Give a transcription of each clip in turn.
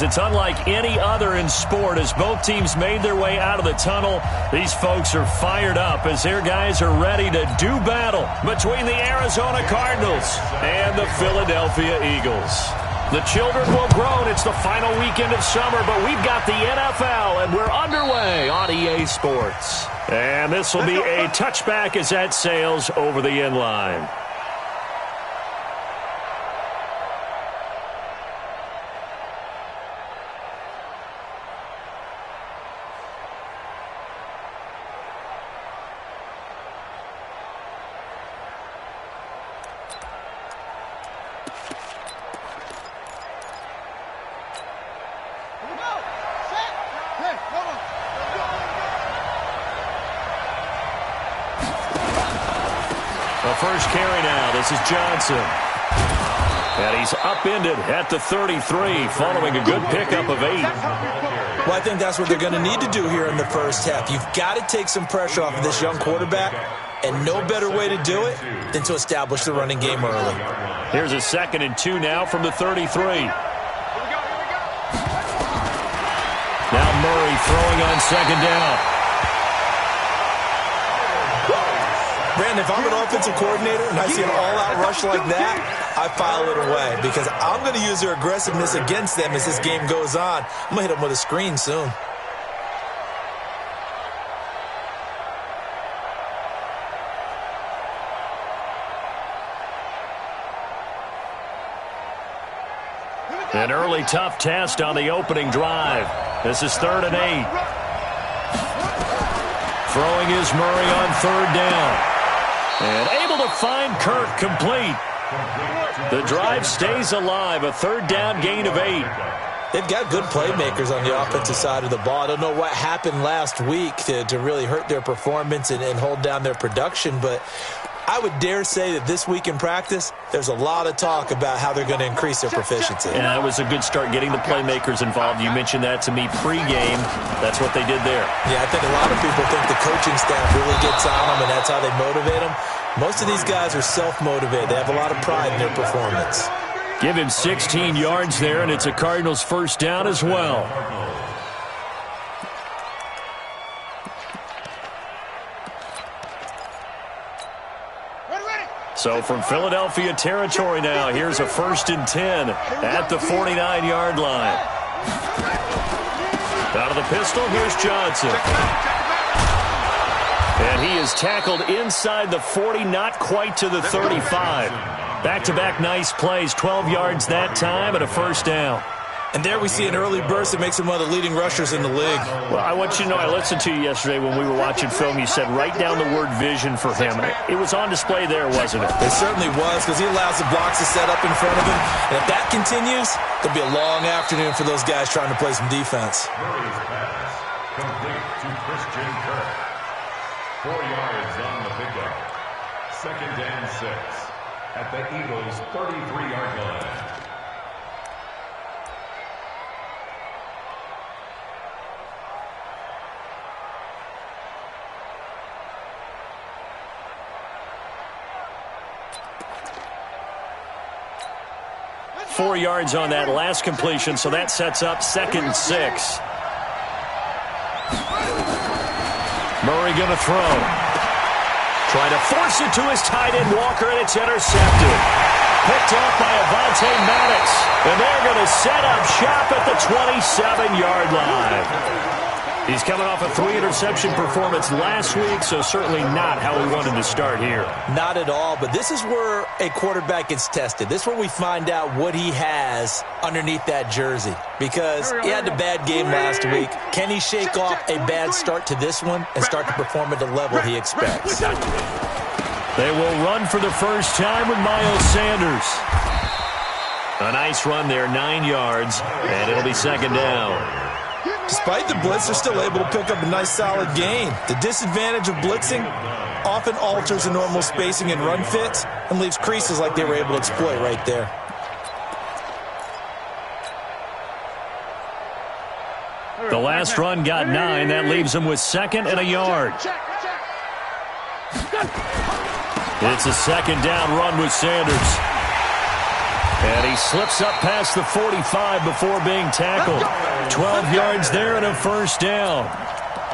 It's unlike any other in sport as both teams made their way out of the tunnel. These folks are fired up as their guys are ready to do battle between the Arizona Cardinals and the Philadelphia Eagles. The children will groan. It's the final weekend of summer, but we've got the NFL, and we're underway on EA Sports. And this will be a touchback as that sails over the end line. First carry now. This is Johnson. And he's upended at the 33 following a good pickup of 8. Well, I think that's what they're going to need to do here in the first half. You've got to take some pressure off of this young quarterback, and no better way to do it than to establish the running game early. Here's a 2nd and 2 now from the 33. Now Murray throwing on 2nd down. Brandon, if I'm an offensive coordinator and I see an all-out rush like that, I file it away because I'm going to use their aggressiveness against them as this game goes on. I'm going to hit them with a screen soon. An early tough test on the opening drive. This is 3rd and 8. Throwing is Murray on 3rd down. And able to find Kirk complete. The drive stays alive. A 3rd down gain of 8. They've got good playmakers on the offensive side of the ball. I don't know what happened last week to really hurt their performance and hold down their production, but I would dare say that this week in practice, there's a lot of talk about how they're going to increase their proficiency. And that was a good start getting the playmakers involved. You mentioned that to me pregame. That's what they did there. Yeah, I think a lot of people think the coaching staff really gets on them, and that's how they motivate them. Most of these guys are self-motivated. They have a lot of pride in their performance. Give him 16 yards there, and it's a Cardinals 1st down as well. So from Philadelphia territory now, here's a 1st and 10 at the 49-yard line. Out of the pistol, here's Johnson. And he is tackled inside the 40, not quite to the 35. Back-to-back nice plays, 12 yards that time and a 1st down. And there we see an early burst that makes him one of the leading rushers in the league. Well, I want you to know, I listened to you yesterday when we were watching film. You said write down the word vision for him. It was on display there, wasn't it? It certainly was, because he allows the blocks to set up in front of him. And if that continues, it'll be a long afternoon for those guys trying to play some defense. Murray's pass complete to Christian Kirk. 4 yards on the pickup. 2nd and 6 at the Eagles' 33-yard line. Four yards on that last completion, so that sets up 2nd and 6. Murray going to throw. Trying to force it to his tight end, Walker, and it's intercepted. Picked off by Avonte Maddox. And they're going to set up shop at the 27-yard line. He's coming off a 3-interception performance last week, so certainly not how we wanted to start here. Not at all, but this is where a quarterback gets tested. This is where we find out what he has underneath that jersey, because he had a bad game last week. Can he shake off a bad start to this one and start to perform at the level he expects? They will run for the first time with Miles Sanders. A nice run there, 9 yards, and it'll be 2nd down. Despite the blitz, they're still able to pick up a nice solid gain. The disadvantage of blitzing often alters the normal spacing and run fits and leaves creases like they were able to exploit right there. The last run got 9. That leaves him with 2nd and a yard. It's a 2nd down run with Sanders. And he slips up past the 45 before being tackled. 12 yards there and a first down.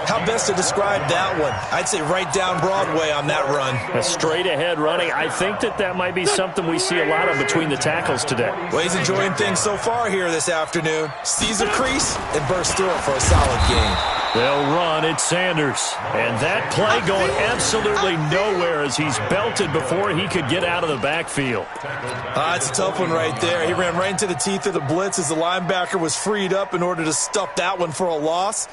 How best to describe that one? I'd say right down Broadway on that run. A straight-ahead running. I think that might be something we see a lot of between the tackles today. Well, he's enjoying things so far here this afternoon. Sees a crease and bursts through it for a solid game. They'll run. It's Sanders. And that play going absolutely nowhere as he's belted before he could get out of the backfield. It's a tough one right there. He ran right into the teeth of the blitz as the linebacker was freed up in order to stuff that one for a loss.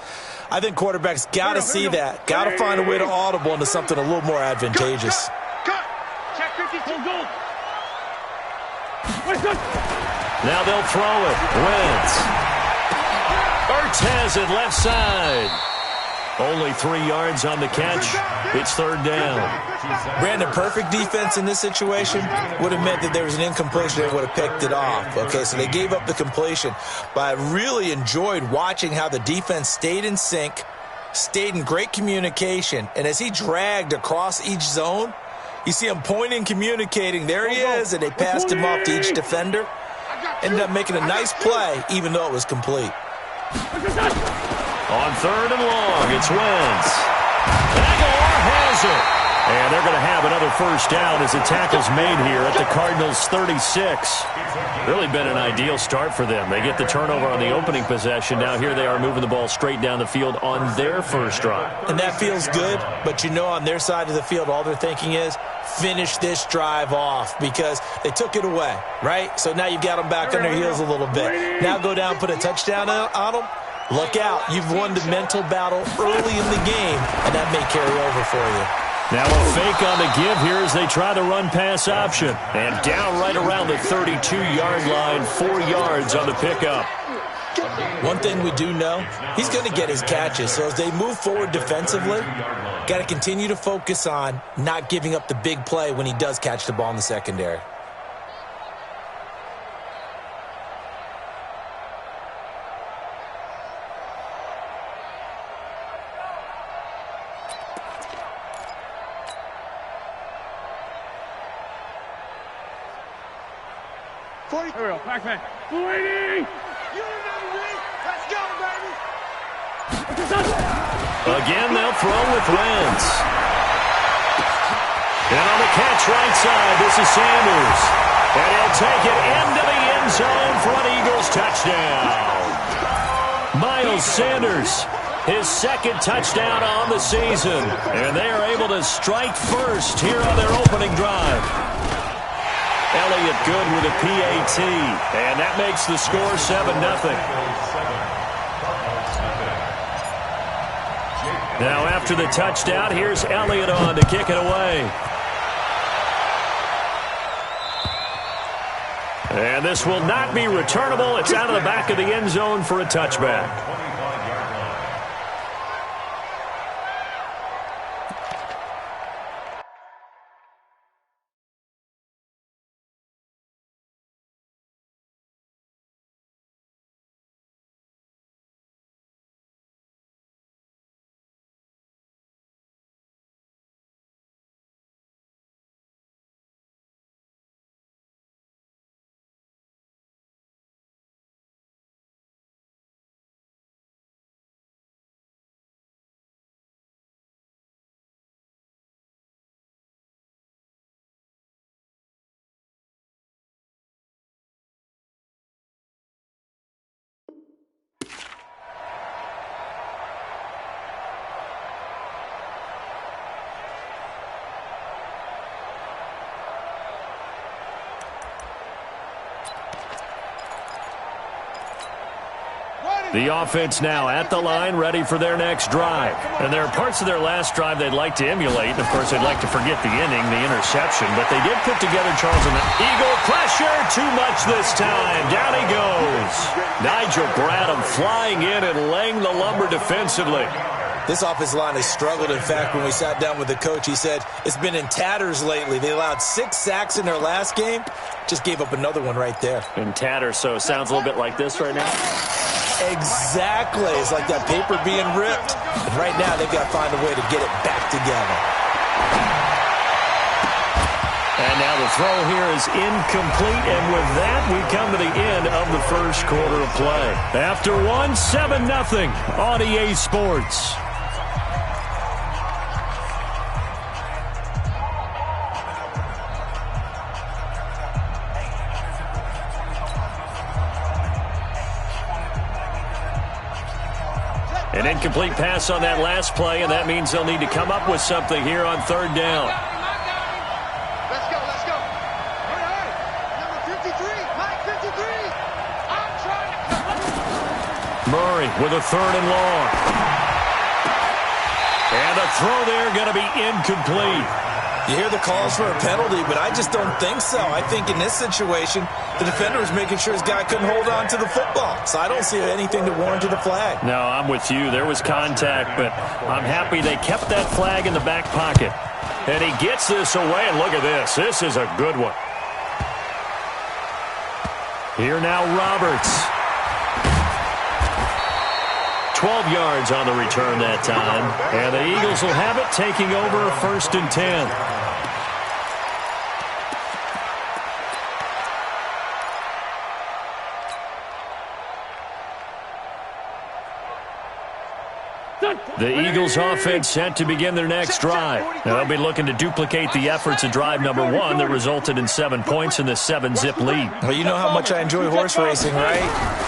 I think quarterbacks got to see that. Got to find a way to audible into something a little more advantageous. Check 52. Now they'll throw it. Wentz. Ertz has it left side. Only 3 yards on the catch. It's third down. Brandon, perfect defense in this situation would have meant that there was an incompletion that would have picked it off. Okay, so they gave up the completion. But I really enjoyed watching how the defense stayed in sync, stayed in great communication, and as he dragged across each zone, you see him pointing, communicating. There he is, and they passed him off to each defender. Ended up making a nice play, even though it was complete. On third and long, it's Wentz. Aguilar has it. And they're going to have another first down as the tackle's made here at the Cardinals' 36. Really been an ideal start for them. They get the turnover on the opening possession. Now here they are moving the ball straight down the field on their first drive. And that feels good, but you know on their side of the field, all they're thinking is, finish this drive off because they took it away, right? So now you've got them back on their heels a little bit. Now go down, put a touchdown on them. Look out. You've won the mental battle early in the game, and that may carry over for you. Now a fake on the give here as they try the run-pass option. And down right around the 32-yard line, 4 yards on the pickup. One thing we do know, he's going to get his catches. So as they move forward defensively, got to continue to focus on not giving up the big play when he does catch the ball in the secondary. Backman. 280. Let's go, baby. Again, they'll throw with Wentz. And on the catch right side, this is Sanders. And he'll take it into the end zone for an Eagles touchdown. Miles Sanders, his second touchdown on the season. And they are able to strike first here on their opening drive. Elliott good with a PAT, and that makes the score 7-0. Now after the touchdown, here's Elliott on to kick it away. And this will not be returnable. It's out of the back of the end zone for a touchback. The offense now at the line, ready for their next drive. And there are parts of their last drive they'd like to emulate. And, of course, they'd like to forget the inning, the interception. But they did put together, Charles, an Eagle pressure. Too much this time. Down he goes. Nigel Bradham flying in and laying the lumber defensively. This offensive line has struggled. In fact, when we sat down with the coach, he said it's been in tatters lately. They allowed 6 sacks in their last game. Just gave up another one right there. In tatters, so it sounds a little bit like this right now. Exactly. It's like that paper being ripped. And right now, they've got to find a way to get it back together. And now the throw here is incomplete, and with that, we come to the end of the first quarter of play. After one, 7-0 on EA Sports. An incomplete pass on that last play, and that means they'll need to come up with something here on third down. Let's go. Hey, number 53, Mike 53. I'm trying to... Murray with a third and long. And the throw there going to be incomplete. You hear the calls for a penalty, but I just don't think so. I think in this situation, the defender was making sure his guy couldn't hold on to the football. So I don't see anything to warrant a flag. No, I'm with you. There was contact, but I'm happy they kept that flag in the back pocket. And he gets this away, and look at this. This is a good one. Here now, Roberts. 12 yards on the return that time. And the Eagles will have it, taking over 1st and 10. The Eagles offense set to begin their next drive. Now, they'll be looking to duplicate the efforts of drive number 1 that resulted in 7 points in the 7-zip lead. Well, you know how much I enjoy horse racing, right?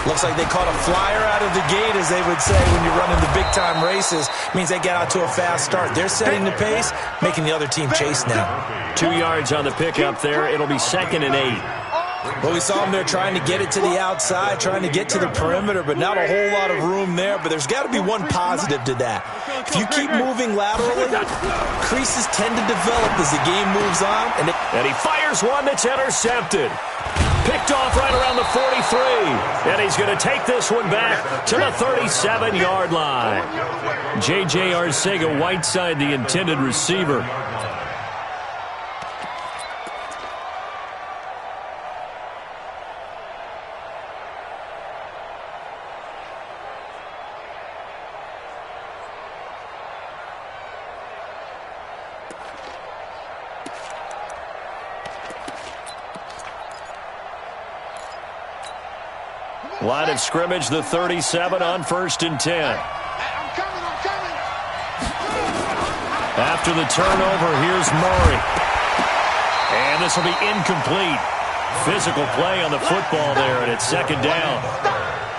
Looks like they caught a flyer out of the gate, as they would say, when you're running the big-time races. Means they get out to a fast start. They're setting the pace, making the other team chase now. 2 yards on the pickup there. It'll be 2nd and 8. Well, we saw them there trying to get it to the outside, trying to get to the perimeter, but not a whole lot of room there. But there's got to be one positive to that. If you keep moving laterally, creases tend to develop as the game moves on. And he fires one that's intercepted. Picked off right around the 43. And he's going to take this one back to the 37-yard line. J.J. Arcega-Whiteside, the intended receiver. Line of scrimmage, the 37 on 1st and 10. I'm coming. After the turnover, here's Murray. And this will be incomplete. Physical play on the football there, and it's 2nd down.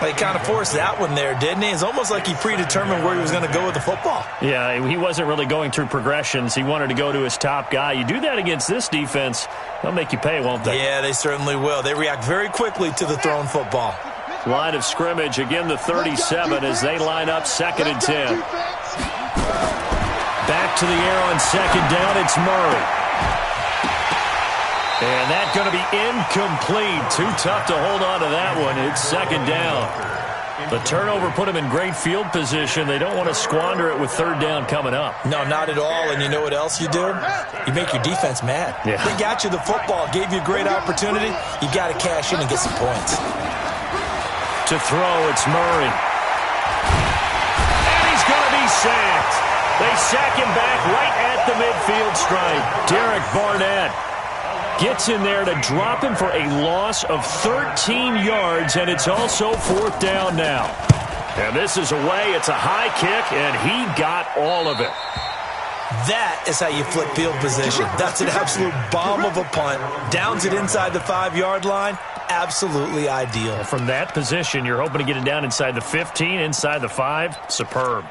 Well, he kind of forced that one there, didn't he? It's almost like he predetermined where he was going to go with the football. Yeah, he wasn't really going through progressions. He wanted to go to his top guy. You do that against this defense, they'll make you pay, won't they? Yeah, they certainly will. They react very quickly to the thrown football. Line of scrimmage, again the 37 as they line up 2nd and 10. Back to the air on 2nd down, it's Murray. And that's going to be incomplete. Too tough to hold on to that one. It's 2nd down. The turnover put him in great field position. They don't want to squander it with 3rd down coming up. No, not at all. And you know what else you do? You make your defense mad. Yeah. They got you the football, gave you a great opportunity. You got to cash in and get some points. To throw, it's Murray. And he's going to be sacked. They sack him back right at the midfield stripe. Derek Barnett gets in there to drop him for a loss of 13 yards, and it's also 4th down now. And this is away. It's a high kick, and he got all of it. That is how you flip field position. That's an absolute bomb of a punt. Downs it inside the 5-yard line. Absolutely ideal. From that position, you're hoping to get it down inside the 15, inside the 5. Superb.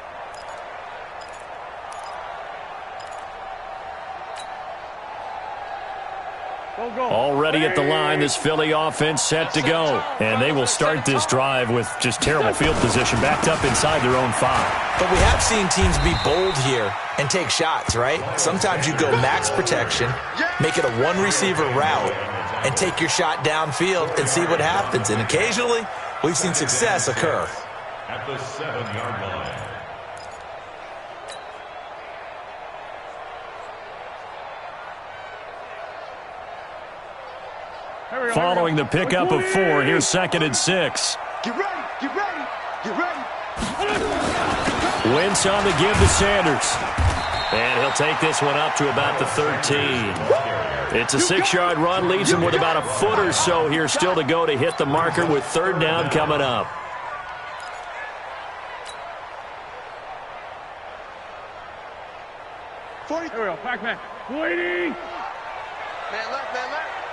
Already at the line, this Philly offense set to go. And they will start this drive with just terrible field position, backed up inside their own 5. But we have seen teams be bold here and take shots, right? Sometimes you go max protection, make it a one-receiver route, and take your shot downfield and see what happens. And occasionally, we've seen success occur. At the 7-yard line. Following the pickup of 4, here's 2nd and 6. Get ready. Wentz on the give to Sanders. And he'll take this one up to about the 13. It's a 6-yard run, leaves him with about a foot or so here still to go to hit the marker with third down coming up. Here we go, back. Waiting. Man left.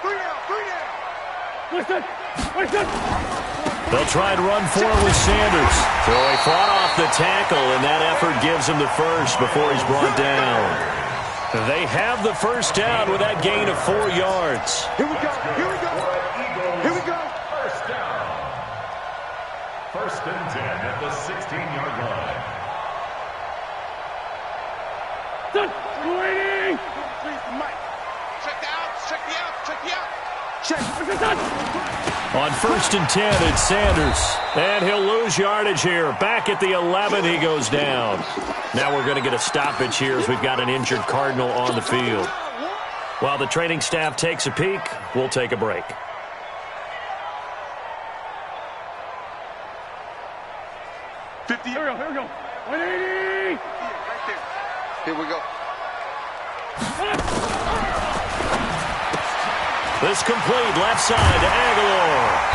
3 down. Listen. They'll try and run for it with Sanders. So he fought off the tackle, and that effort gives him the first before he's brought down. They have the first down with that gain of 4 yards. Here we go. First down. First and 10 at the 16-yard line. Waiting. Check the out. On first and 10, it's Sanders. And he'll lose yardage here. Back at the 11, he goes down. Now we're going to get a stoppage here as we've got an injured Cardinal on the field. While the training staff takes a peek, we'll take a break. Here we go. 180. Here we go. This complete left side to Aguilar.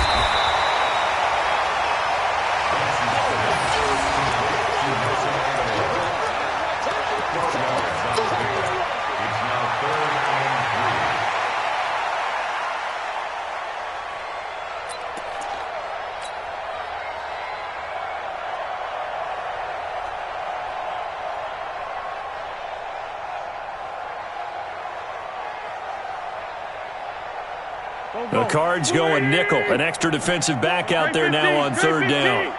The Cards going nickel. An extra defensive back out there now on third down.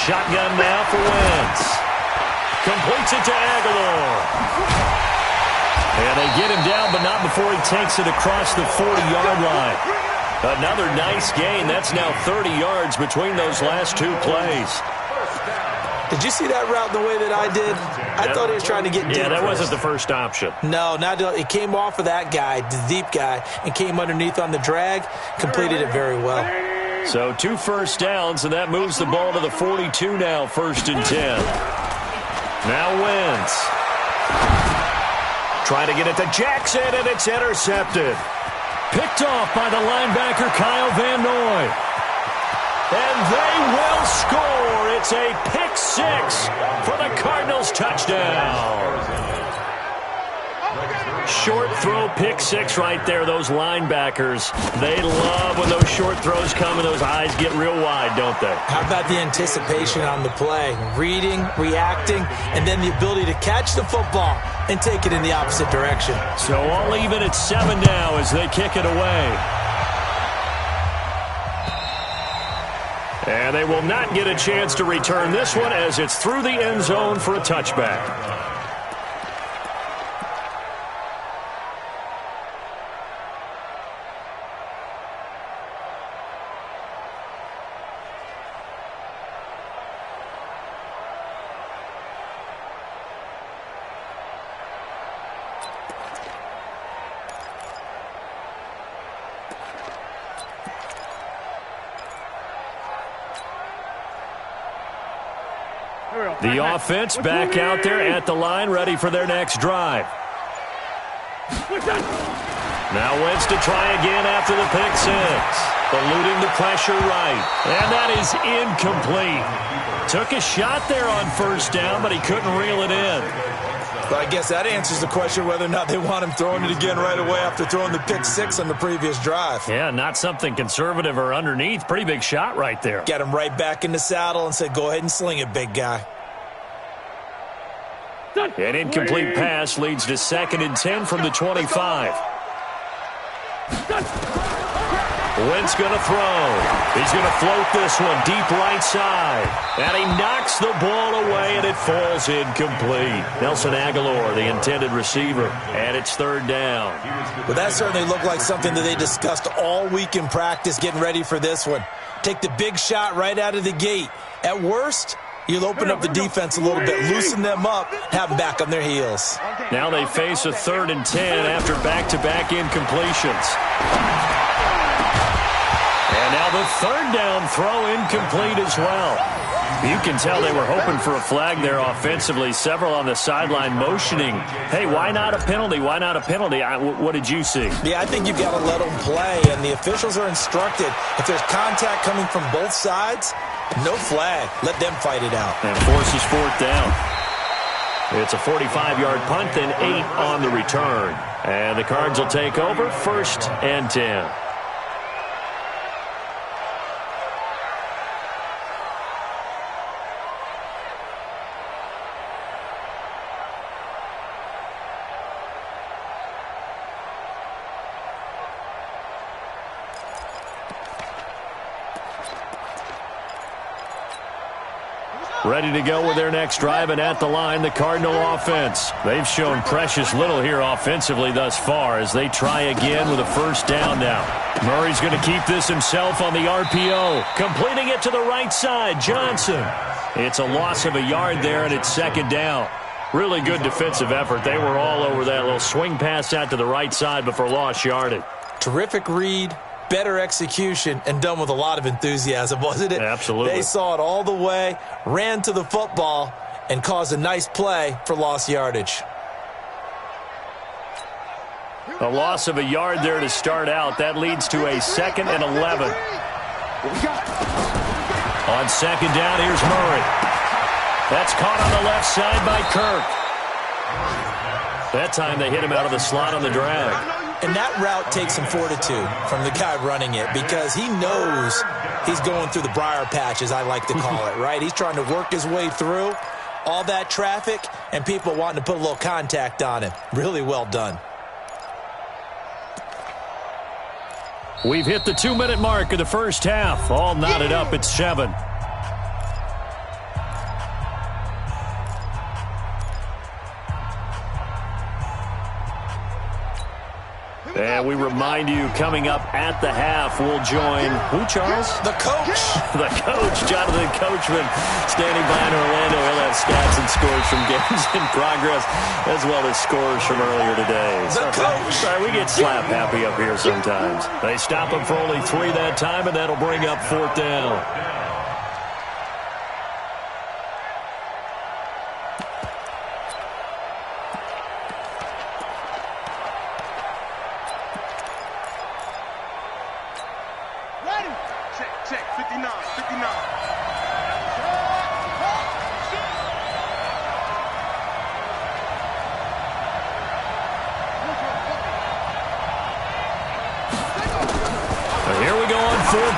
Shotgun now for Wentz. Completes it to Aguilar. And they get him down, but not before he takes it across the 40-yard line. Another nice gain. That's now 30 yards between those last two plays. Did you see that route the way that I did? I thought he was trying to get deep. Yeah, that first. wasn't the first option. No, it came off of that guy, the deep guy, and came underneath on the drag. Completed it very well. So 2 first downs, and that moves the ball to the 42 now, first and 10. Now Wentz. Trying to get it to Jackson, and it's intercepted. Picked off by the linebacker, Kyle Van Noy. And they will score. It's a pick six for the Cardinals touchdown. Short throw pick six right there. Those linebackers, they love when those short throws come and those eyes get real wide, don't they? How about the anticipation on the play? Reading, reacting, and then the ability to catch the football and take it in the opposite direction. So all even at 7 now as they kick it away. And they will not get a chance to return this one as it's through the end zone for a touchback. The offense back out there at the line, ready for their next drive. Now Wentz to try again after the pick six. Eluding the pressure right. And that is incomplete. Took a shot there on first down, but he couldn't reel it in. But I guess that answers the question whether or not they want him throwing it again right away after throwing the pick six on the previous drive. Yeah, not something conservative or underneath. Pretty big shot right there. Got him right back in the saddle and said, go ahead and sling it, big guy. An incomplete pass leads to 2nd and 10 from the 25. Wentz going to throw. He's going to float this one deep right side. And he knocks the ball away, and it falls incomplete. Nelson Aguilar, the intended receiver, and it's 3rd down. Well, that certainly looked like something that they discussed all week in practice, getting ready for this one. Take the big shot right out of the gate. At worst, you'll open up the defense a little bit, loosen them up, have them back on their heels. Now they face a 3rd and 10 after back-to-back incompletions. And now the the third down throw incomplete as well. You can tell they were hoping for a flag there offensively. Several on the sideline motioning, hey, why not a penalty? Why not a penalty? What did you see? Yeah, I think you've got to let them play, and the officials are instructed. If there's contact coming from both sides, no flag. Let them fight it out. And forces fourth down. It's a 45-yard punt, then 8 on the return. And the Cards will take over, 1st and 10. Ready to go with their next drive, and at the line, the Cardinal offense. They've shown precious little here offensively thus far as they try again with a first down now. Murray's going to keep this himself on the RPO. Completing it to the right side, Johnson. It's a loss of a yard there, and it's 2nd down. Really good defensive effort. They were all over that little swing pass out to the right side before lost yardage. Terrific read. Better execution, and done with a lot of enthusiasm, wasn't it? Absolutely. They saw it all the way, ran to the football, and caused a nice play for lost yardage. A loss of a yard there to start out. That leads to a 2nd and 11. On 2nd down, here's Murray. That's caught on the left side by Kirk. That time they hit him out of the slot on the drag. And that route takes some fortitude from the guy running it because he knows he's going through the briar patch, as I like to call it, right? He's trying to work his way through all that traffic and people wanting to put a little contact on him. Really well done. We've hit the 2-minute mark of the first half. All knotted up at 7. And we remind you, coming up at the half, we'll join, who, Charles? The coach. The coach, Jonathan Coachman, standing by in Orlando. He'll have stats and scores from games in progress, as well as scores from earlier today. The coach. Sorry, we get slap happy up here sometimes. They stop him for only 3 that time, and that'll bring up 4th down.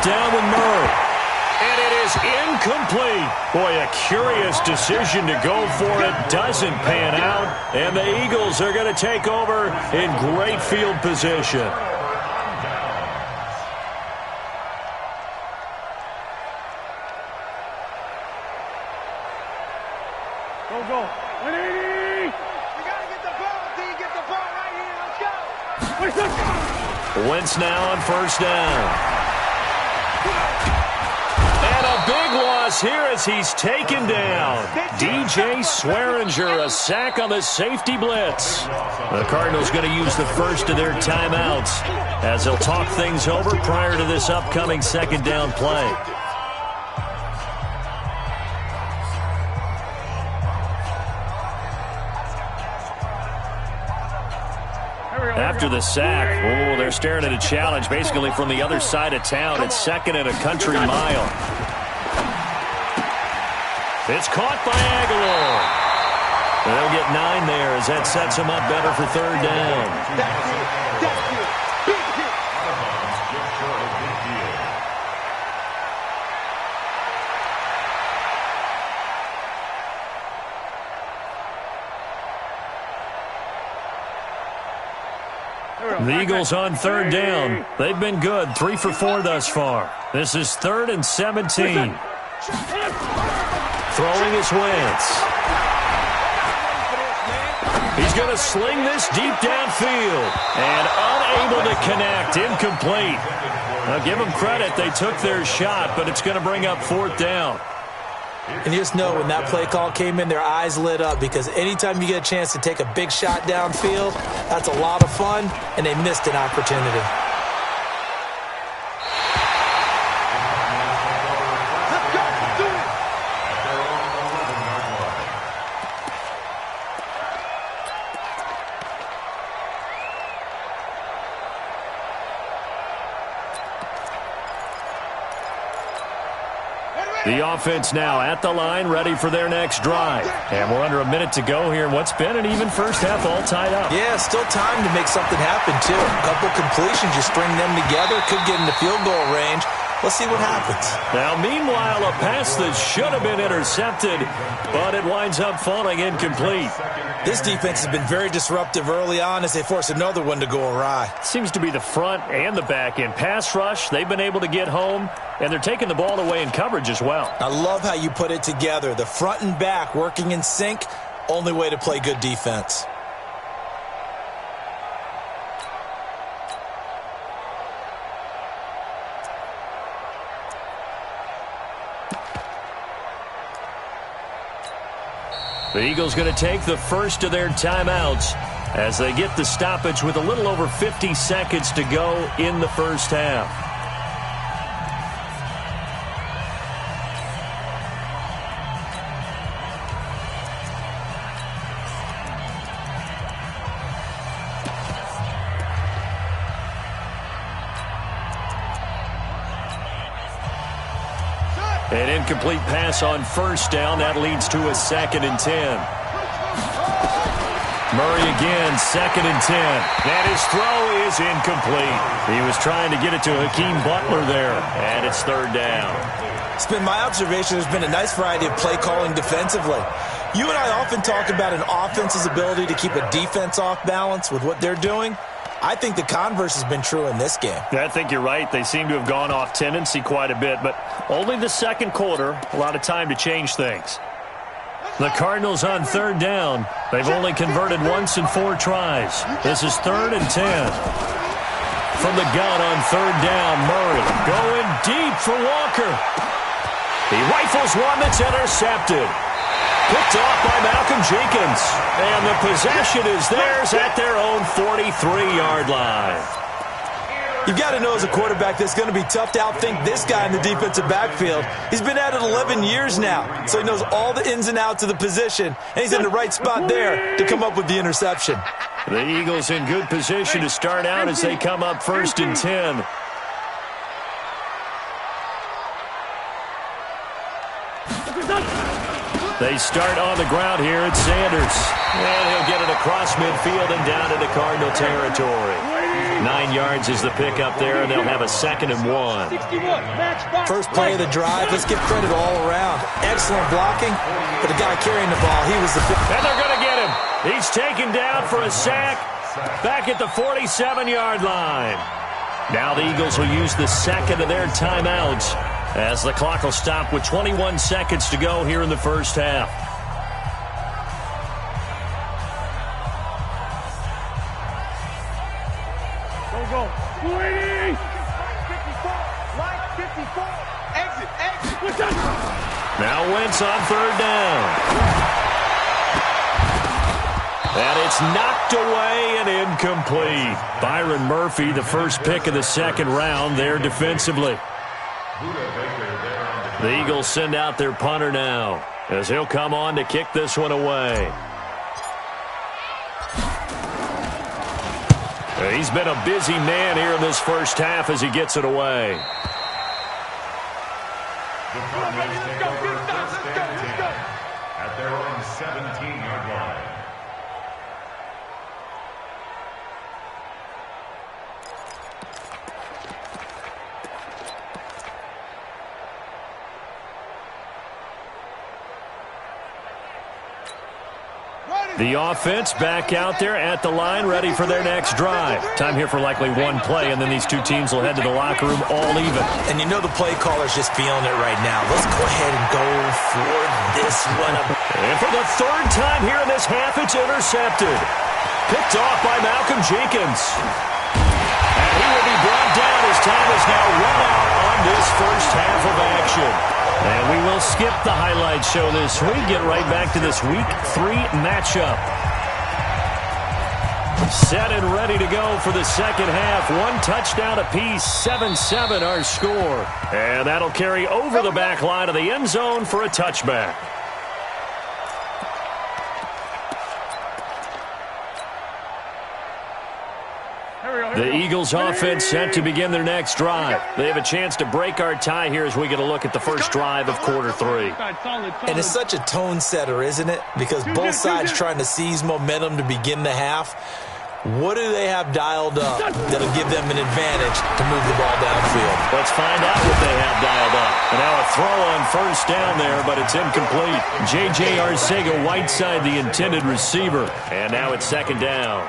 Down with Murray. And it is incomplete. Boy, a curious decision to go for it. Doesn't pan out. And the Eagles are going to take over in great field position. Go. 180. You got to get the ball, D. Get the ball right here. Let's go. Wentz now on 1st down. And a big loss here as he's taken down. DJ Swearinger, a sack on the safety blitz. The Cardinals going to use the first of their timeouts as they'll talk things over prior to this upcoming 2nd down play. After the sack, they're staring at a challenge basically from the other side of town. It's 2nd and a country mile. It's caught by Aguilar. They'll get 9 there as that sets them up better for 3rd down. The Eagles on 3rd down. They've been good, 3 for 4 thus far. This is 3rd and 17. Throwing his Wentz. He's going to sling this deep downfield. And unable to connect, incomplete. Now give them credit, they took their shot, but it's going to bring up 4th down. And you just know when that play call came in, their eyes lit up because anytime you get a chance to take a big shot downfield, that's a lot of fun, and they missed an opportunity. The offense now at the line, ready for their next drive. And we're under a minute to go here in what's been an even first half, all tied up. Yeah, still time to make something happen, too. A couple completions, you string them together, could get into field goal range. Let's see what happens. Now, meanwhile, a pass that should have been intercepted, but it winds up falling incomplete. This defense has been very disruptive early on as they force another one to go awry. Seems to be the front and the back end. Pass rush, they've been able to get home, and they're taking the ball away in coverage as well. I love how you put it together. The front and back working in sync, only way to play good defense. The Eagles going to take the first of their timeouts as they get the stoppage with a little over 50 seconds to go in the first half. An incomplete pass on first down. That leads to a 2nd and 10. Murray again, 2nd and 10. And his throw is incomplete. He was trying to get it to Hakeem Butler there, and it's 3rd down. It's been my observation there's been a nice variety of play calling defensively. You and I often talk about an offense's ability to keep a defense off balance with what they're doing. I think the converse has been true in this game. I think you're right. They seem to have gone off tendency quite a bit, but only the second quarter, a lot of time to change things. The Cardinals on 3rd down. They've only converted once in 4 tries. This is 3rd and 10. From the gun on 3rd down, Murray going deep for Walker. He rifles one that's intercepted. Picked off by Malcolm Jenkins. And the possession is theirs at their own 43-yard line. You've got to know as a quarterback that's going to be tough to outthink this guy in the defensive backfield. He's been at it 11 years now, so he knows all the ins and outs of the position, and he's in the right spot there to come up with the interception. The Eagles in good position to start out as they come up 1st and 10. They start on the ground here at Sanders. And he'll get it across midfield and down into Cardinal territory. 9 yards is the pickup there, and they'll have a 2nd and 1. First play of the drive. Let's give credit all around. Excellent blocking, but the guy carrying the ball, he was the... And they're going to get him. He's taken down for a sack back at the 47-yard line. Now the Eagles will use the second of their timeouts as the clock will stop with 21 seconds to go here in the first half. Go. 280. Line 54. Exit. Now Wentz on 3rd down. And it's knocked away and incomplete. Byron Murphy, the first pick of the 2nd round there defensively. The Eagles send out their punter now as he'll come on to kick this one away. He's been a busy man here in this first half as he gets it away. The Cardinals take over 1st and 10 at their own 17-yard line. The offense back out there at the line, ready for their next drive. Time here for likely one play, and then these two teams will head to the locker room all even. And you know the play caller's just feeling it right now. Let's go ahead and go for this one. And for the 3rd time here in this half, it's intercepted. Picked off by Malcolm Jenkins. And he will be brought down as time is now run out on this first half of action. And we will skip the highlight show this week. Get right back to this Week 3 matchup. Set and ready to go for the second half. 1 touchdown apiece, 7-7 our score. And that'll carry over the back line of the end zone for a touchback. Here we go. The Eagles offense set to begin their next drive. They have a chance to break our tie here as we get a look at the first drive of quarter 3. And it's such a tone setter, isn't it? Because both sides trying to seize momentum to begin the half. What do they have dialed up that'll give them an advantage to move the ball downfield? Let's find out what they have dialed up. And now a throw on first down there, but it's incomplete. J.J. Arcega-Whiteside, the intended receiver. And now it's second down.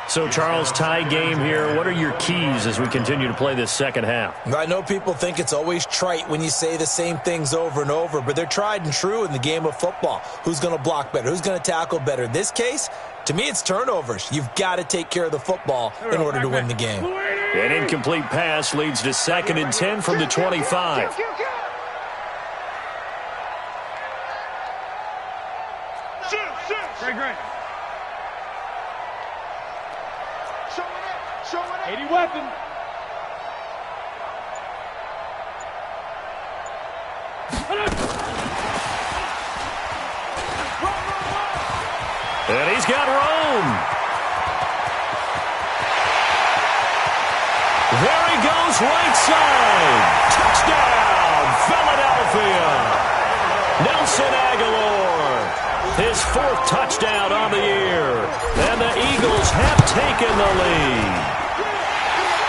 So, Charles, tie game here. What are your keys as we continue to play this second half? I know people think it's always trite when you say the same things over and over, but they're tried and true in the game of football. Who's going to block better? Who's going to tackle better? In this case, to me, it's turnovers. You've got to take care of the football in order to win the game. An incomplete pass leads to 2nd and 10 from the 25. Great. 80 weapon. And he's got room. There he goes, right side. Touchdown, Philadelphia. Nelson Aguilar, his 4th touchdown on the year. And the Eagles have taken the lead.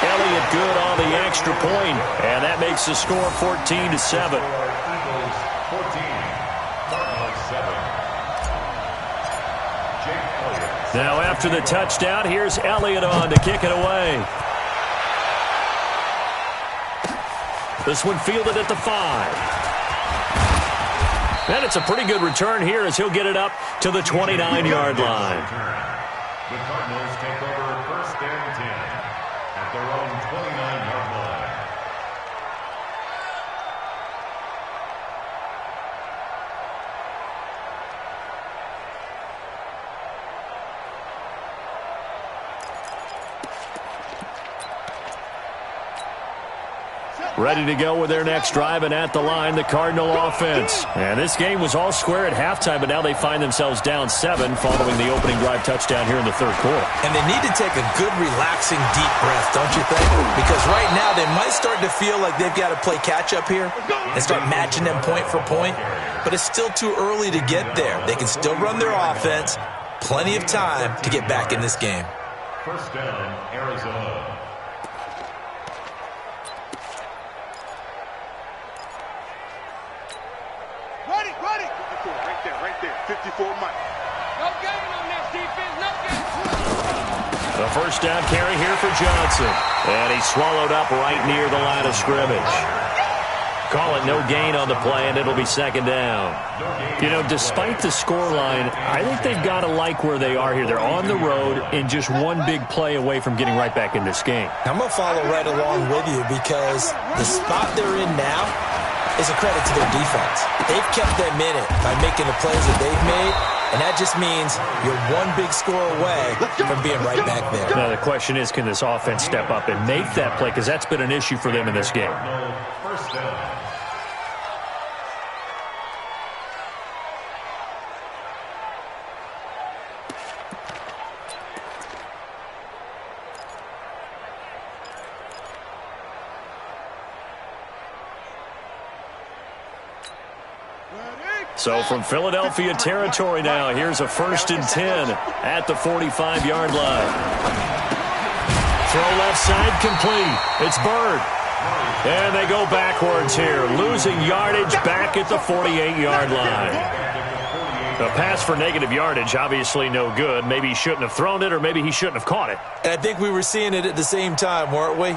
Elliott good on the extra point, and that makes the score 14-7. Eagles 14, Cardinals 7. Jake Elliott. Now after the touchdown, here's Elliott on to kick it away. This one fielded at the 5. And it's a pretty good return here as he'll get it up to the 29-yard line. The Cardinals take over 1st and 10 at their own 29-yard line. Ready to go with their next drive, and at the line, the Cardinal offense. And this game was all square at halftime, but now they find themselves down 7 following the opening drive touchdown here in the 3rd quarter. And they need to take a good, relaxing, deep breath, don't you think? Because right now they might start to feel like they've got to play catch-up here and start matching them point for point. But it's still too early to get there. They can still run their offense. Plenty of time to get back in this game. 1st down, Arizona. Right there. 54 Mike. No gain on this defense. No gain. The 1st down carry here for Johnson. And he's swallowed up right near the line of scrimmage. Call it no gain on the play, and it'll be 2nd down. You know, despite the scoreline, I think they've got to like where they are here. They're on the road and just one big play away from getting right back in this game. I'm going to follow right along with you because the spot they're in now is a credit to their defense. They've kept them in it by making the plays that they've made, and that just means you're one big score away from being right back there. Now the question is, can this offense step up and make that play? Because that's been an issue for them in this game. 1st down. So from Philadelphia territory now, here's a 1st and 10 at the 45-yard line. Throw left side complete. It's Bird. And they go backwards here, losing yardage back at the 48-yard line. A pass for negative yardage, obviously no good. Maybe he shouldn't have thrown it, or maybe he shouldn't have caught it. And I think we were seeing it at the same time, weren't we?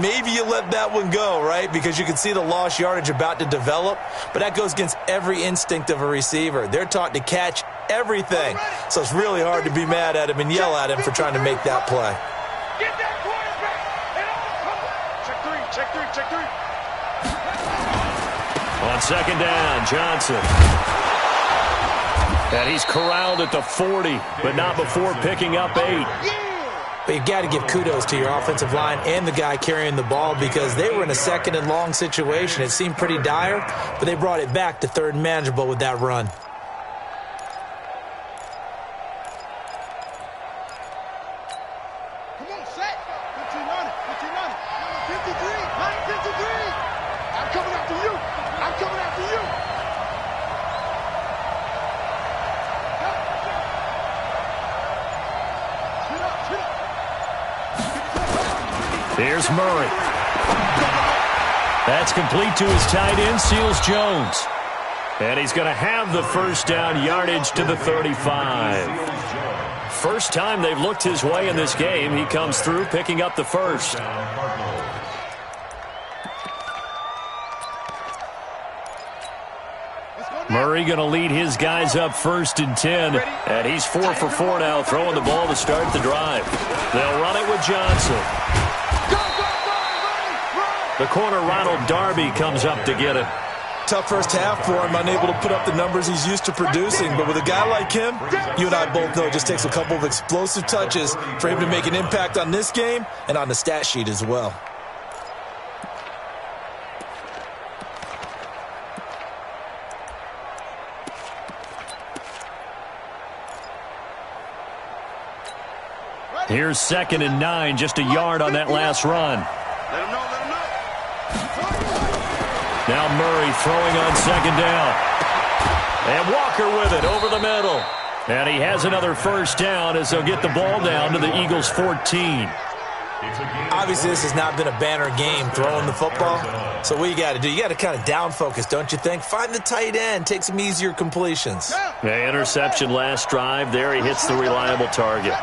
Maybe you let that one go, right? Because you can see the lost yardage about to develop. But that goes against every instinct of a receiver. They're taught to catch everything. So it's really hard to be mad at him and yell at him for trying to make that play. Get that quarterback. Check three. On 2nd down, Johnson. And he's corralled at the 40, but not before picking up 8. But you've got to give kudos to your offensive line and the guy carrying the ball because they were in a 2nd and long situation. It seemed pretty dire, but they brought it back to 3rd and manageable with that run. Come on, set. 15 Here's Murray. That's complete to his tight end, Seals-Jones. And he's going to have the first down yardage to the 35. First time they've looked his way in this game. He comes through picking up the first. Murray going to lead his guys up 1st and 10. And he's 4 for 4 now, throwing the ball to start the drive. They'll run it with Johnson. The corner, Ronald Darby, comes up to get it. Tough first half for him, unable to put up the numbers he's used to producing. But with a guy like him, you and I both know it just takes a couple of explosive touches for him to make an impact on this game and on the stat sheet as well. Here's 2nd and 9, just a yard on that last run. Let him know, let him know. Now Murray throwing on 2nd down. And Walker with it over the middle. And he has another first down as they'll get the ball down to the Eagles' 14. Obviously, this has not been a banner game throwing the football. So what you got to do, you got to kind of down focus, don't you think? Find the tight end, take some easier completions. The interception last drive. There he hits the reliable target.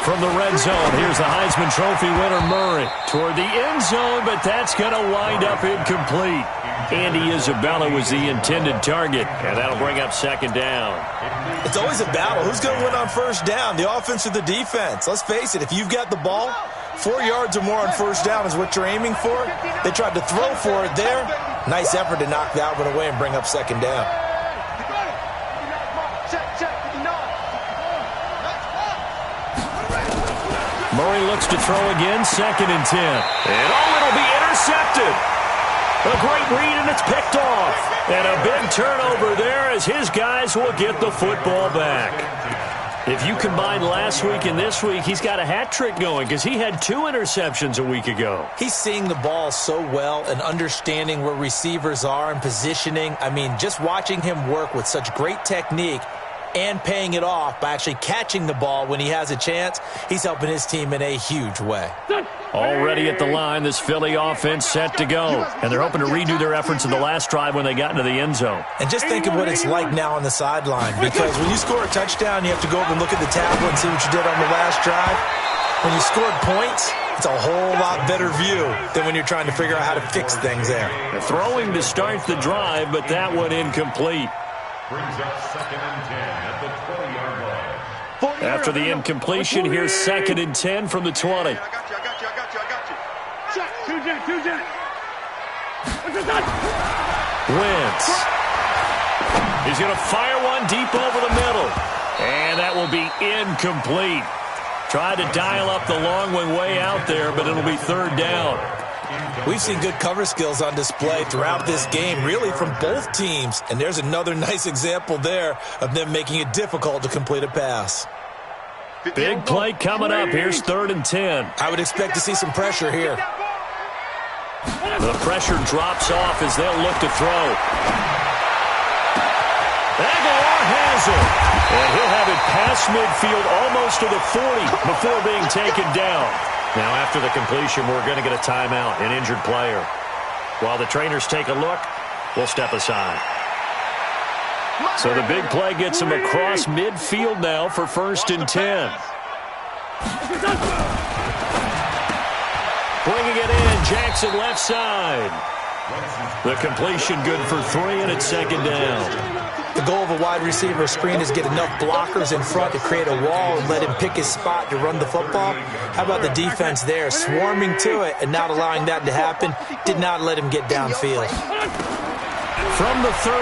From the red zone, here's the Heisman Trophy winner, Murray, toward the end zone, but that's going to wind up incomplete. Andy Isabella was the intended target, and that'll bring up 2nd down. It's always a battle. Who's going to win on first down, the offense or the defense? Let's face it, if you've got the ball, 4 yards or more on first down is what you're aiming for. They tried to throw for it there. Nice effort to knock that one away and bring up 2nd down. Murray looks to throw again, 2nd and 10. And it'll be intercepted. A great read, and it's picked off. And a big turnover there as his guys will get the football back. If you combine last week and this week, he's got a hat trick going because he had 2 interceptions a week ago. He's seeing the ball so well and understanding where receivers are and positioning. I mean, just watching him work with such great technique and paying it off by actually catching the ball when he has a chance, he's helping his team in a huge way. Already at the line, this Philly offense set to go. And they're hoping to redo their efforts in the last drive when they got into the end zone. And just think of what it's like now on the sideline, because when you score a touchdown, you have to go over and look at the tablet and see what you did on the last drive. When you scored points, it's a whole lot better view than when you're trying to figure out how to fix things there. They're throwing to start the drive, but that one incomplete. Brings up 2nd and 10 at the 20-yard line. After the incompletion, here's 2nd and 10 from the 20. I got you. Check. 2 jet. Wentz. He's going to fire one deep over the middle. And that will be incomplete. Tried to dial up the long one way out there, but it'll be 3rd down. We've seen good cover skills on display throughout this game, really from both teams. And there's another nice example there of them making it difficult to complete a pass. Big play coming up. Here's 3rd and 10. I would expect to see some pressure here. The pressure drops off as they'll look to throw. Aguilar has it. And he'll have it past midfield almost to the 40 before being taken down. Now, after the completion, we're going to get a timeout, an injured player. While the trainers take a look, we'll step aside. So the big play gets him across midfield now for 1st and 10. Bringing it in, Jackson left side. The completion good for 3, and it's 2nd down. The goal of a wide receiver screen is get enough blockers in front to create a wall and let him pick his spot to run the football. How about the defense there, swarming to it and not allowing that to happen? Did not let him get downfield. From the 38,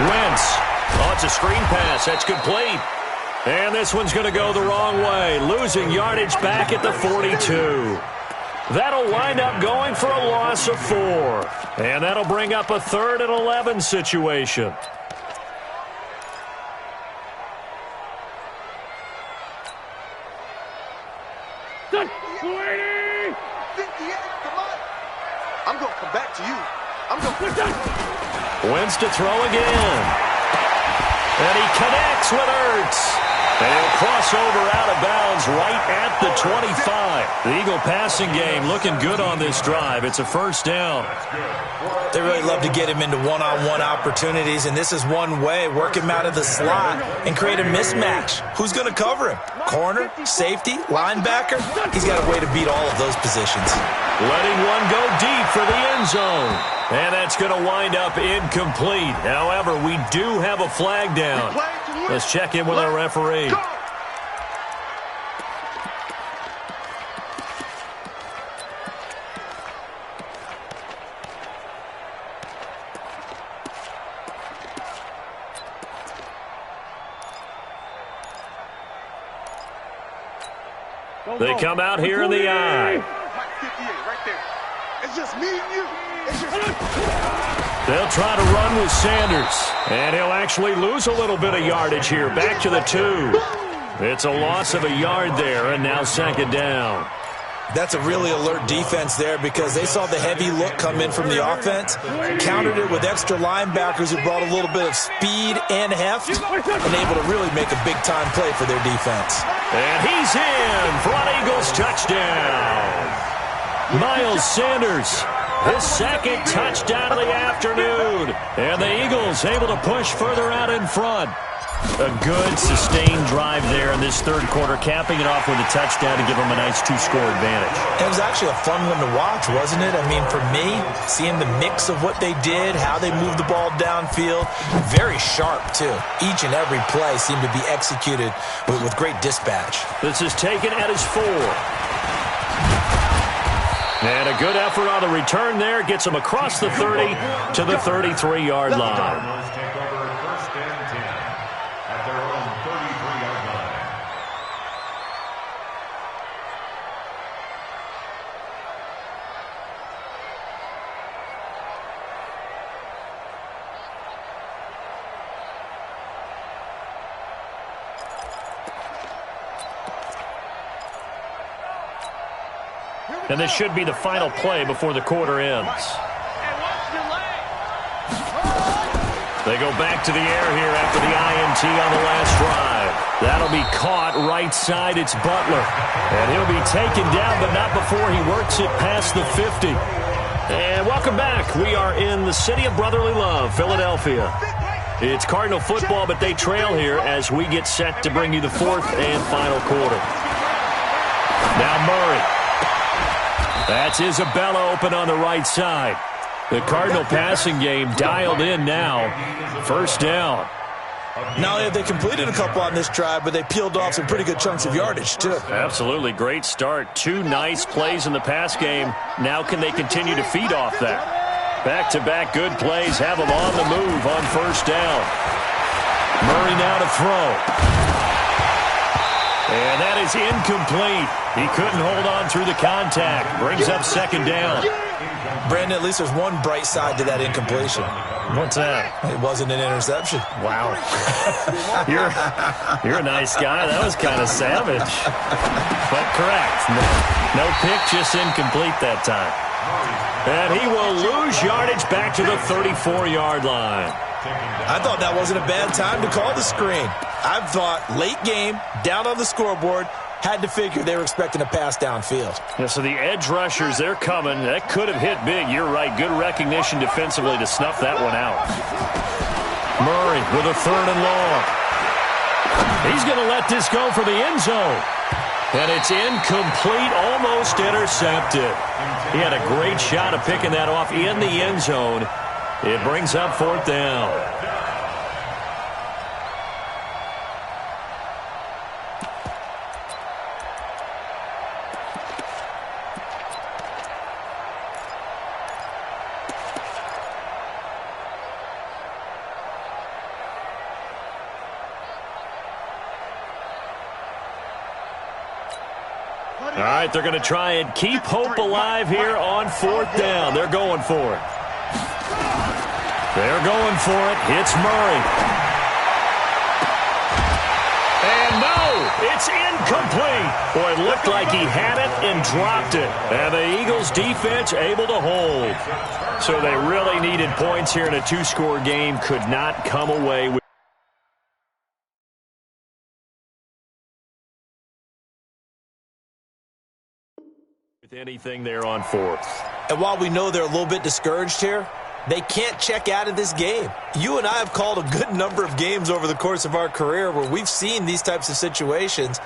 Wentz. Oh, it's a screen pass. That's complete. And this one's going to go the wrong way, losing yardage back at the 42. That'll wind up going for a loss of 4. And that'll bring up a 3rd and 11 situation. I'm going to come back to you. I'm going to push that. Wentz to throw again. And he connects with Ertz. And he'll cross over out of bounds right at the 25. The Eagle passing game looking good on this drive. It's a first down. They really love to get him into one-on-one opportunities, and this is one way. Work him out of the slot and create a mismatch. Who's going to cover him? Corner, safety, linebacker? He's got a way to beat all of those positions. Letting one go deep for the end zone. And that's going to wind up incomplete. However, we do have a flag down. Let's check in with our referee. They come out here in the eye. It's just me and you. They'll try to run with Sanders. And he'll actually lose a little bit of yardage here. Back to the 2. It's a loss of a yard there, and now second down. That's a really alert defense there because they saw the heavy look come in from the offense, countered it with extra linebackers who brought a little bit of speed and heft, and able to really make a big-time play for their defense. And he's in for an Eagles touchdown. Miles Sanders, his second touchdown of the afternoon. And the Eagles able to push further out in front. A good, sustained drive there in this third quarter, capping it off with a touchdown to give them a nice 2-score advantage. It was actually a fun one to watch, wasn't it? I mean, for me, seeing the mix of what they did, how they moved the ball downfield, very sharp, too. Each and every play seemed to be executed with great dispatch. This is taken at his 4. And a good effort on the return there. Gets him across the 30 to the 33-yard line. And this should be the final play before the quarter ends. They go back to the air here after the INT on the last drive. That'll be caught right side. It's Butler. And he'll be taken down, but not before he works it past the 50. And welcome back. We are in the city of brotherly love, Philadelphia. It's Cardinal football, but they trail here as we get set to bring you the fourth and final quarter. Now Murray. That's Isabella open on the right side. The Cardinal passing game dialed in now. First down. Not only have they completed a couple on this drive, but they peeled off some pretty good chunks of yardage, too. Absolutely. Great start. 2 nice plays in the pass game. Now can they continue to feed off that? Back-to-back good plays have them on the move on first down. Murray now to throw. And that is incomplete. He couldn't hold on through the contact. Brings up second down. Brandon, at least there's one bright side to that incompletion. What's that? It wasn't an interception. Wow. You're a nice guy. That was kind of savage. But correct. No pick, just incomplete that time. And he will lose yardage back to the 34-yard line. I thought that wasn't a bad time to call the screen. I thought late game, down on the scoreboard, had to figure they were expecting a pass downfield. Yeah, so the edge rushers, they're coming. That could have hit big. You're right. Good recognition defensively to snuff that one out. Murray with a third and long. He's going to let this go for the end zone. And it's incomplete, almost intercepted. He had a great shot of picking that off in the end zone. It brings up fourth down. All right, they're going to try and keep hope alive here on fourth down. They're going for it. They're going for it. It's Murray. And no, it's incomplete. Boy, it looked like he had it and dropped it. And the Eagles defense able to hold. So they really needed points here in a 2-score game. Could not come away with Anything there on fourth. And while we know they're a little bit discouraged here, they can't check out of this game. You and I have called a good number of games over the course of our career where we've seen these types of situations.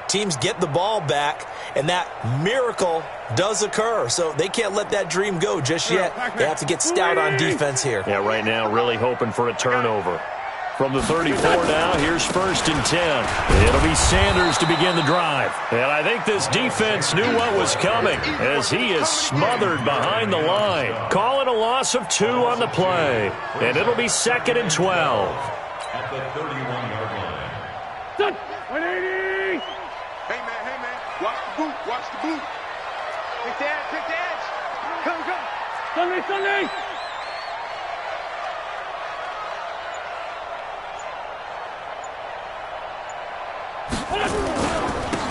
Teams get the ball back, and that miracle does occur. So they can't let that dream go just yet. They have to get stout on defense here. Yeah, right now really hoping for a turnover. From the 34 now, here's 1st and 10. It'll be Sanders to begin the drive. And I think this defense knew what was coming as he is smothered behind the line. Calling a loss of 2 on the play. And it'll be 2nd and 12. At the 31-yard line. Done. 180. Hey, man. Watch the boot. Watch the boot. Pick the edge. Come. Sunday.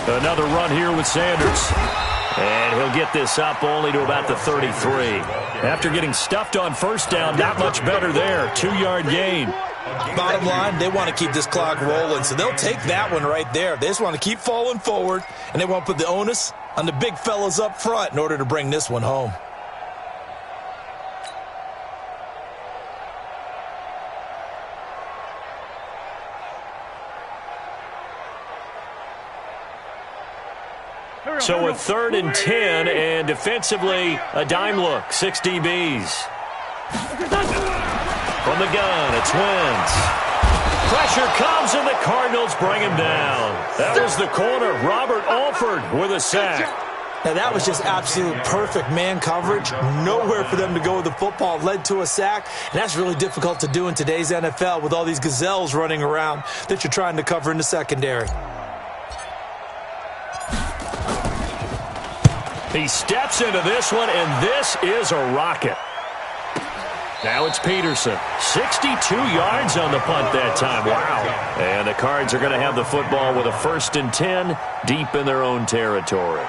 Another run here with Sanders. And he'll get this up only to about the 33. After getting stuffed on 1st down, not much better there. 2-yard gain. Bottom line, they want to keep this clock rolling, so they'll take that one right there. They just want to keep falling forward, and they want to put the onus on the big fellas up front in order to bring this one home. So a 3rd and 10, and defensively, a dime look. 6 DBs. From the gun, it's Wentz. Pressure comes, and the Cardinals bring him down. That was the corner, Robert Alford, with a sack. Now, that was just absolute perfect man coverage. Nowhere for them to go with the football. Led to a sack, and that's really difficult to do in today's NFL with all these gazelles running around that you're trying to cover in the secondary. He steps into this one, and this is a rocket. Now it's Peterson. 62 yards on the punt that time. Wow. And the Cards are going to have the football with a 1st and 10 deep in their own territory.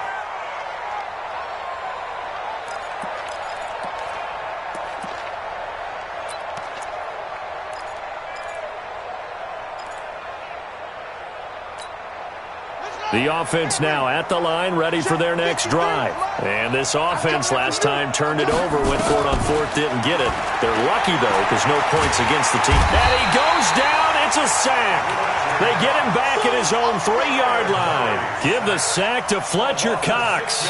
The offense now at the line, ready for their next drive. And this offense last time turned it over, went for it on 4th, didn't get it. They're lucky, though, because no points against the team. And he goes down. It's a sack. They get him back at his own 3-yard line. Give the sack to Fletcher Cox.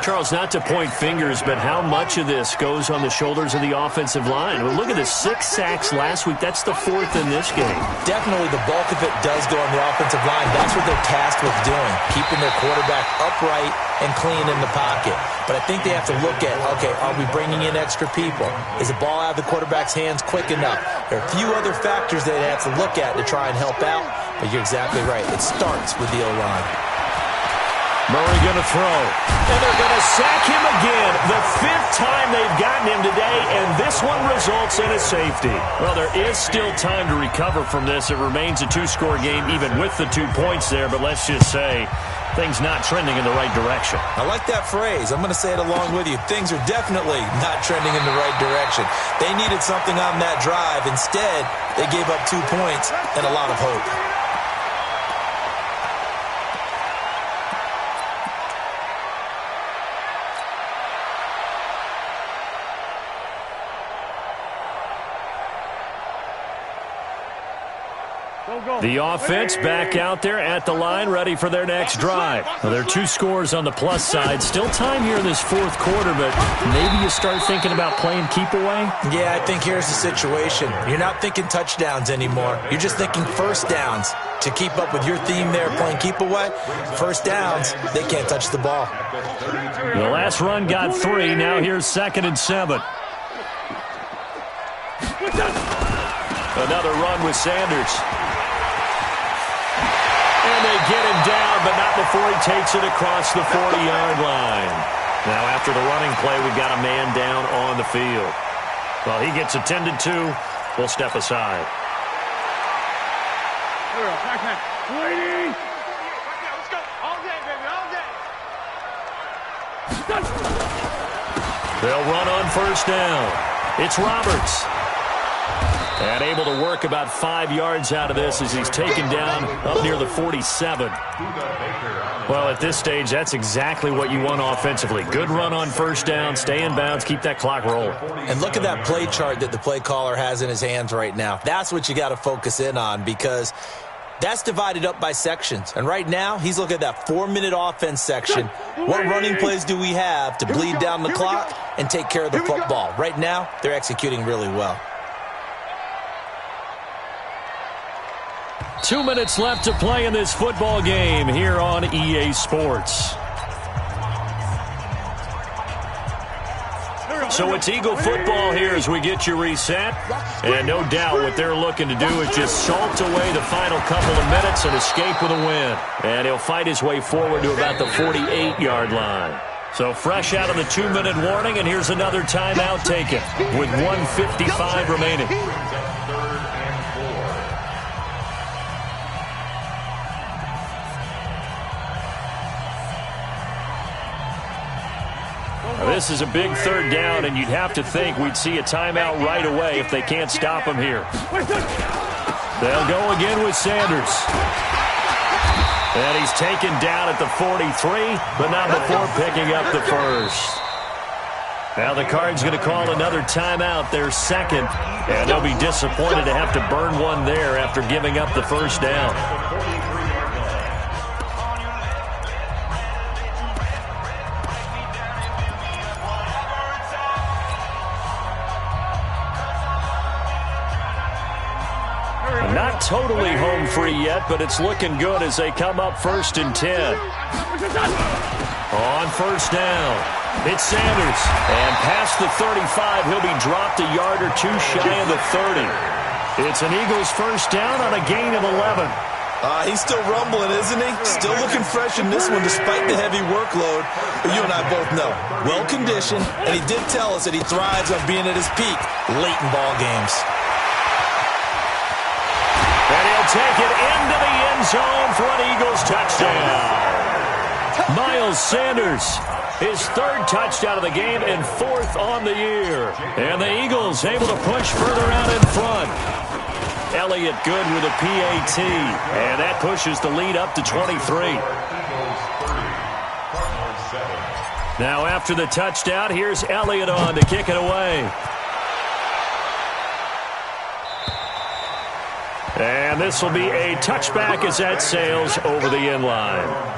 Charles, not to point fingers, but how much of this goes on the shoulders of the offensive line? Well, look at the 6 sacks last week. That's the 4th in this game. Definitely the bulk of it does go on the offensive line. That's what they're tasked with doing, keeping their quarterback upright and clean in the pocket. But I think they have to look at, okay, are we bringing in extra people? Is the ball out of the quarterback's hands quick enough? There are a few other factors they have to look at to try and help out, but you're exactly right. It starts with the O-line. Murray going to throw, and they're going to sack him again. The 5th time they've gotten him today, and this one results in a safety. Well, there is still time to recover from this. It remains a 2-score game, even with the 2 points there, but let's just say things not trending in the right direction. I like that phrase. I'm going to say it along with you. Things are definitely not trending in the right direction. They needed something on that drive. Instead, they gave up 2 points and a lot of hope. The offense back out there at the line, ready for their next drive. Well, there are 2 scores on the plus side. Still time here in this 4th quarter, but maybe you start thinking about playing keep away? Yeah, I think here's the situation. You're not thinking touchdowns anymore. You're just thinking 1st downs. To keep up with your theme there, playing keep away, 1st downs, they can't touch the ball. The last run got 3. Now here's 2nd and 7. Another run with Sanders. And they get him down, but not before he takes it across the 40-yard line. Now, after the running play, we've got a man down on the field. Well, he gets attended to. We'll step aside. Lady! Let's go. All day, baby, all day. They'll run on 1st down. It's Roberts. And able to work about 5 yards out of this as he's taken down up near the 47. Well, at this stage, that's exactly what you want offensively. Good run on first down, stay in bounds, keep that clock rolling. And look at that play chart that the play caller has in his hands right now. That's what you got to focus in on, because that's divided up by sections. And right now, he's looking at that 4-minute offense section. What running plays do we have to bleed down the clock and take care of the football? Right now, they're executing really well. 2 minutes left to play in this football game here on EA Sports. So it's Eagle football here as we get you reset. And no doubt what they're looking to do is just salt away the final couple of minutes and escape with a win. And he'll fight his way forward to about the 48-yard line. So fresh out of the 2-minute warning, and here's another timeout taken with 1:55 remaining. This is a big third down, and you'd have to think we'd see a timeout right away if they can't stop him here. They'll go again with Sanders. And he's taken down at the 43, but not before picking up the first. Now the Cards going to call another timeout, their second, and they'll be disappointed to have to burn one there after giving up the first down. Not totally home free yet, but it's looking good as they come up 1st and 10. On first down, it's Sanders. And past the 35, he'll be dropped a yard or two shy of the 30. It's an Eagles first down on a gain of 11. He's still rumbling, isn't he? Still looking fresh in this one despite the heavy workload. But you and I both know, well-conditioned, and he did tell us that he thrives on being at his peak late in ball games. And he'll take it into the end zone for an Eagles touchdown. Miles Sanders, his 3rd touchdown of the game and 4th on the year. And the Eagles able to push further out in front. Elliott good with a PAT. And that pushes the lead up to 23. Now after the touchdown, here's Elliott on to kick it away. And this will be a touchback as that sails over the end line.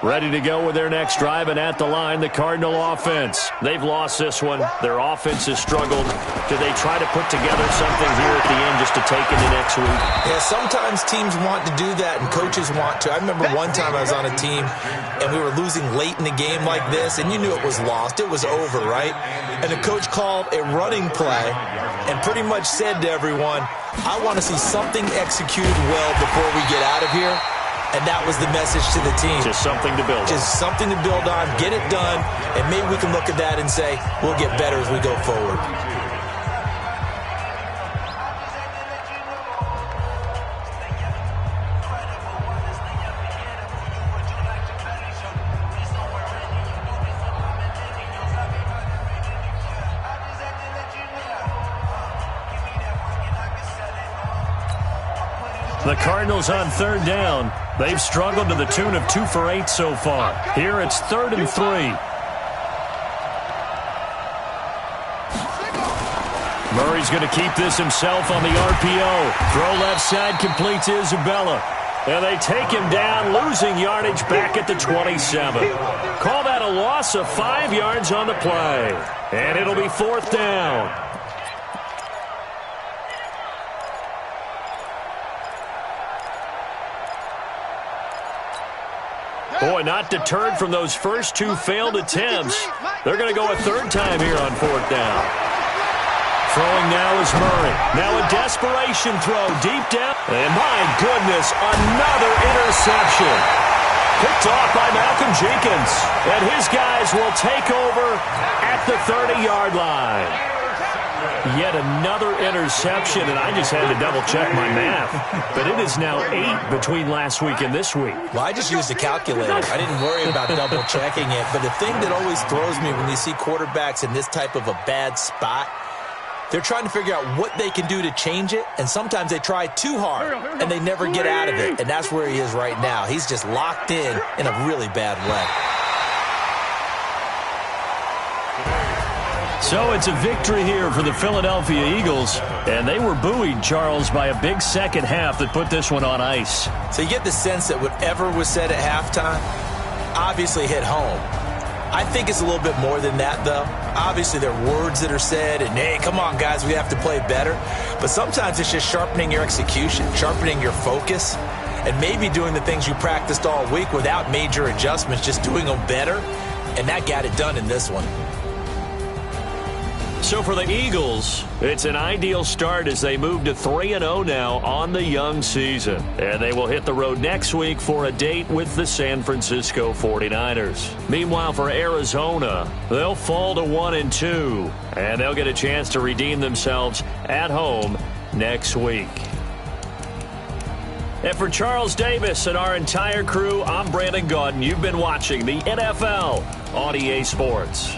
Ready to go with their next drive, and at the line, the Cardinal offense. They've lost this one. Their offense has struggled. Do they try to put together something here at the end just to take into next week? Yeah, sometimes teams want to do that, and coaches want to. I remember one time I was on a team, and we were losing late in the game like this, and you knew it was lost. It was over, right? And the coach called a running play and pretty much said to everyone, I want to see something executed well before we get out of here. And that was the message to the team. Just something to build on. Just something to build on, get it done, and maybe we can look at that and say, we'll get better as we go forward. The Cardinals on 3rd down. They've struggled to the tune of 2 for 8 so far. Here it's 3rd and 3. Murray's going to keep this himself on the RPO. Throw left side, complete to Isabella. And they take him down, losing yardage back at the 27. Call that a loss of 5 yards on the play. And it'll be 4th down. Boy, not deterred from those first 2 failed attempts. They're going to go a 3rd time here on 4th down. Throwing now is Murray. Now a desperation throw deep down. And my goodness, another interception. Picked off by Malcolm Jenkins. And his guys will take over at the 30-yard line. Yet another interception, and I just had to double-check my math. But it is now 8 between last week and this week. Well, I just used a calculator. I didn't worry about double-checking it. But the thing that always throws me when you see quarterbacks in this type of a bad spot, they're trying to figure out what they can do to change it, and sometimes they try too hard, and they never get out of it. And that's where he is right now. He's just locked in a really bad way. So it's a victory here for the Philadelphia Eagles, and they were buoyed, Charles, by a big second half that put this one on ice. So you get the sense that whatever was said at halftime obviously hit home. I think it's a little bit more than that, though. Obviously, there are words that are said, and, hey, come on, guys, we have to play better. But sometimes it's just sharpening your execution, sharpening your focus, and maybe doing the things you practiced all week without major adjustments, just doing them better, and that got it done in this one. So for the Eagles, it's an ideal start as they move to 3-0 now on the young season. And they will hit the road next week for a date with the San Francisco 49ers. Meanwhile, for Arizona, they'll fall to 1-2, and they'll get a chance to redeem themselves at home next week. And for Charles Davis and our entire crew, I'm Brandon Gaudin. You've been watching the NFL on EA Sports.